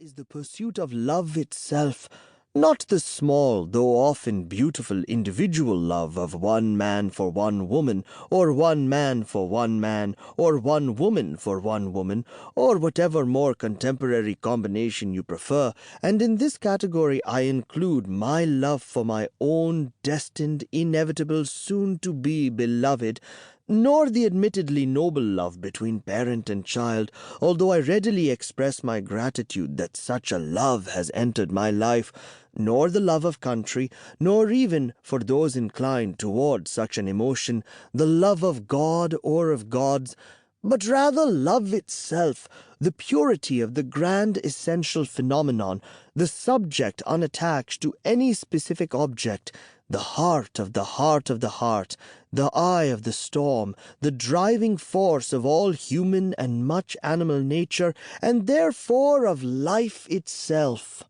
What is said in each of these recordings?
is the pursuit of love itself, not the small, though often beautiful individual love of one man for one woman, or one man for one man, or one woman for one woman, or whatever more contemporary combination you prefer, and in this category I include my love for my own destined, inevitable, soon-to-be beloved, nor the admittedly noble love between parent and child, although I readily express my gratitude that such a love has entered my life, nor the love of country, nor even, for those inclined toward such an emotion, the love of God or of gods, but rather love itself, the purity of the grand essential phenomenon, the subject unattached to any specific object, the heart of the heart of the heart, the eye of the storm, the driving force of all human and much animal nature, and therefore of life itself.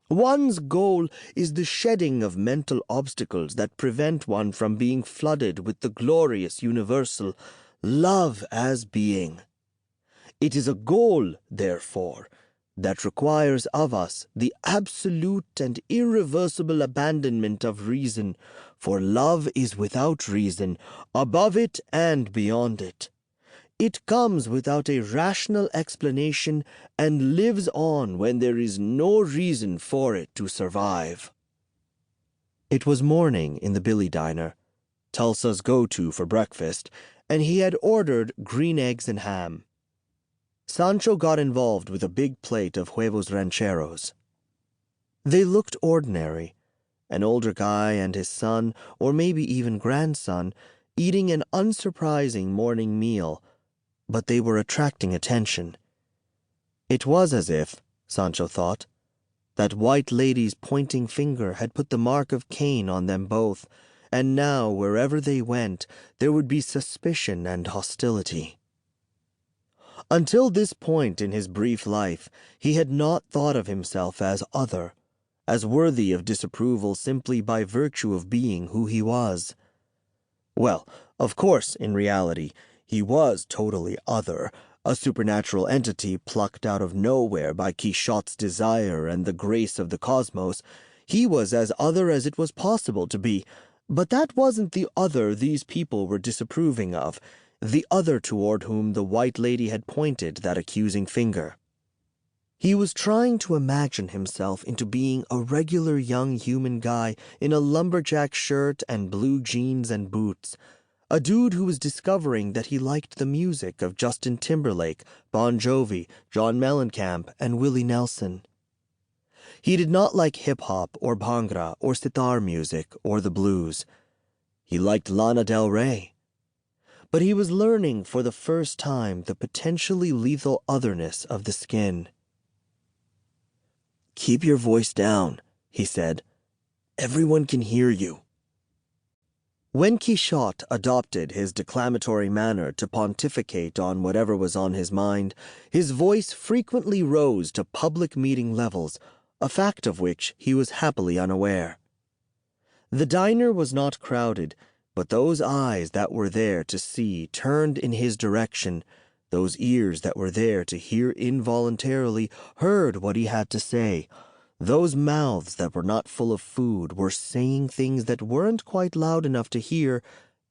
One's goal is the shedding of mental obstacles that prevent one from being flooded with the glorious universal, love as being. It is a goal, therefore, that requires of us the absolute and irreversible abandonment of reason, for love is without reason, above it and beyond it. It comes without a rational explanation and lives on when there is no reason for it to survive. It was morning in the Billy Diner, Tulsa's go-to for breakfast, and he had ordered green eggs and ham. Sancho got involved with a big plate of huevos rancheros. They looked ordinary, an older guy and his son, or maybe even grandson, eating an unsurprising morning meal, but they were attracting attention. It was as if, Sancho thought, that white lady's pointing finger had put the mark of Cain on them both, and now, wherever they went, there would be suspicion and hostility. Until this point in his brief life, he had not thought of himself as other, as worthy of disapproval simply by virtue of being who he was. Well, of course, in reality, he was totally other, a supernatural entity plucked out of nowhere by Quixotte's desire and the grace of the cosmos. He was as other as it was possible to be, but that wasn't the other these people were disapproving of, the other toward whom the white lady had pointed that accusing finger. He was trying to imagine himself into being a regular young human guy in a lumberjack shirt and blue jeans and boots, a dude who was discovering that he liked the music of Justin Timberlake, Bon Jovi, John Mellencamp, and Willie Nelson. He did not like hip-hop or bhangra or sitar music or the blues. He liked Lana Del Rey. But he was learning for the first time the potentially lethal otherness of the skin. "Keep your voice down," he said. "Everyone can hear you." When Quichotte adopted his declamatory manner to pontificate on whatever was on his mind, his voice frequently rose to public meeting levels, a fact of which he was happily unaware. The diner was not crowded, but those eyes that were there to see turned in his direction, those ears that were there to hear involuntarily heard what he had to say, those mouths that were not full of food were saying things that weren't quite loud enough to hear,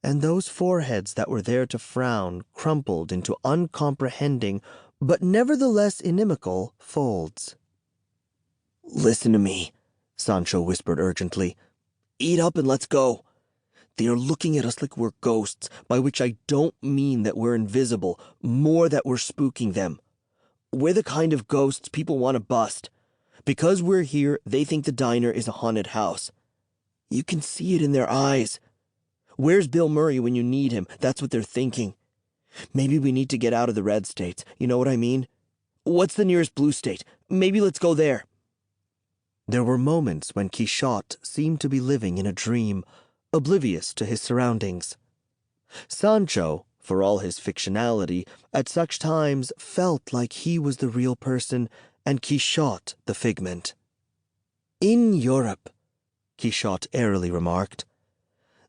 and those foreheads that were there to frown crumpled into uncomprehending, but nevertheless inimical, folds. "Listen to me," Sancho whispered urgently. "Eat up and let's go. They are looking at us like we're ghosts, by which I don't mean that we're invisible, more that we're spooking them. We're the kind of ghosts people want to bust. Because we're here, they think the diner is a haunted house. You can see it in their eyes. Where's Bill Murray when you need him? That's what they're thinking. Maybe we need to get out of the red states, you know what I mean? What's the nearest blue state? Maybe let's go there." There were moments when Quichotte seemed to be living in a dream, oblivious to his surroundings. Sancho, for all his fictionality, at such times felt like he was the real person and Quichotte the figment. "In Europe," Quichotte airily remarked,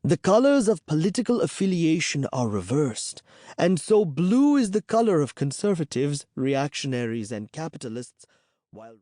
"the colors of political affiliation are reversed, and so blue is the color of conservatives, reactionaries, and capitalists, while